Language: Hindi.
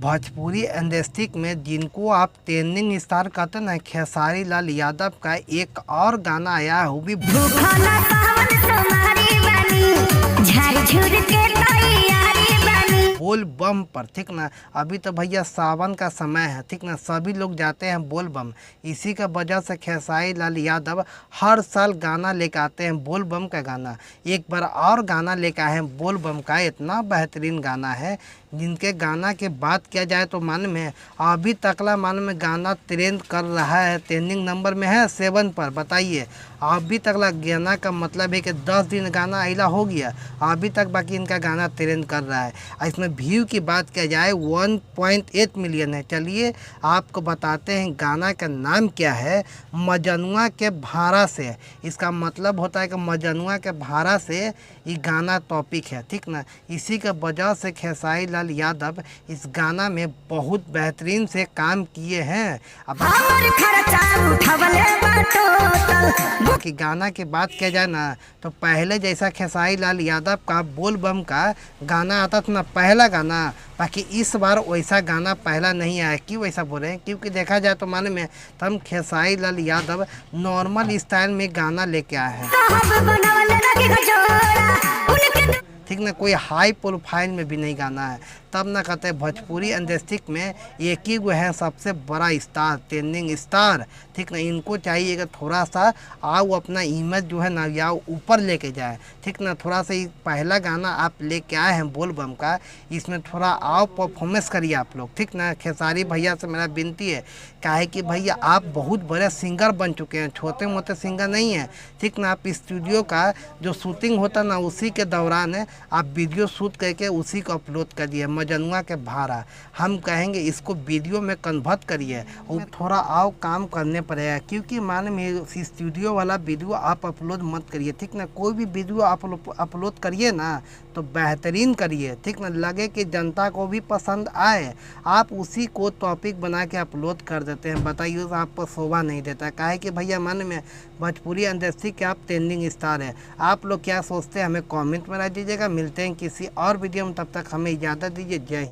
भोजपुरी इंडस्ट्री में जिनको आप ट्रेंडिंग स्टार कहते हैं ना, खेसारी लाल यादव का एक और गाना आया है, वो भी बोल बम पर। ठीक ना, अभी तो भैया सावन का समय है, ठीक ना, सभी लोग जाते हैं बोल बम। इसी का वजह से खेसारी लाल यादव हर साल गाना लेकर आते हैं बोल बम का गाना। एक बार और गाना लेकर आए हैं बोल बम का, इतना बेहतरीन गाना है जिनके गाना के बात किया जाए तो मन में अभी तकला मन में गाना ट्रेंड कर रहा है, ट्रेंडिंग नंबर में है 7 पर। बताइए, अभी तकला गाना का मतलब है कि 10 दिन गाना आइला हो गया, अभी तक बाकी इनका गाना ट्रेंड कर रहा है। इसमें व्यू की बात किया जाए 1.8 मिलियन है। चलिए आपको बताते हैं गाना का नाम क्या है, मजनुआ के भाड़ा से। इसका मतलब होता है कि मजनुआ के भाड़ा से ये गाना टॉपिक है, ठीक ना। इसी के वजह से खेसारी लाल यादव इस गाना में बहुत बेहतरीन से काम किए हैं। अब कि गाना की बात किया जाए ना, तो पहले जैसा खेसारी लाल यादव का बोल बम का गाना आता था ना, पहला गाना, बाकी इस बार वैसा गाना पहला नहीं आया। क्यों ऐसा बोल रहे हैं? क्योंकि देखा जाए तो माने में हम खेसारी लाल यादव नॉर्मल स्टाइल में गाना लेके आए हैं, ठीक ना, कोई हाई प्रोफाइल में भी नहीं गाना है। तब ना कहते हैं भोजपुरी इंडस्ट्री में एक ही वो है सबसे बड़ा स्टार, ट्रेंडिंग स्टार, ठीक ना। इनको चाहिए कि थोड़ा सा आओ अपना इमेज जो है ना या ऊपर लेके जाए, ठीक ना। थोड़ा सा पहला गाना आप लेके आए हैं बोल बम का, इसमें थोड़ा आओ परफॉर्मेंस करिए आप लोग, ठीक ना। खेसारी भैया से मेरा विनती है, काहे कि भैया आप बहुत बड़े सिंगर बन चुके हैं, छोटे मोटे सिंगर नहीं हैं, ठीक ना। आप स्टूडियो का जो शूटिंग होता ना, उसी के दौरान आप वीडियो शूट करके उसी को अपलोड कर दिए, मजनुआ के भाड़ा। हम कहेंगे इसको वीडियो में कन्वर्ट करिए और थोड़ा आओ काम करने पड़ेगा, क्योंकि मान में स्टूडियो वाला वीडियो आप अपलोड मत करिए, ठीक ना। कोई भी वीडियो आप अपलोड करिए ना तो बेहतरीन करिए, ठीक ना, लगे कि जनता को भी पसंद आए। आप उसी को टॉपिक बना के अपलोड कर देते हैं, बताइए तो आपको शोभा नहीं देता। काहे कि भैया मन में भोजपुरी इंडस्ट्री के आप ट्रेंडिंग स्टार हैं। आप लोग क्या सोचते हैं हमें कमेंट में रख दीजिएगा। मिलते हैं किसी और वीडियो में, तब तक हमें इजाज़त दीजिए। जय हिंद।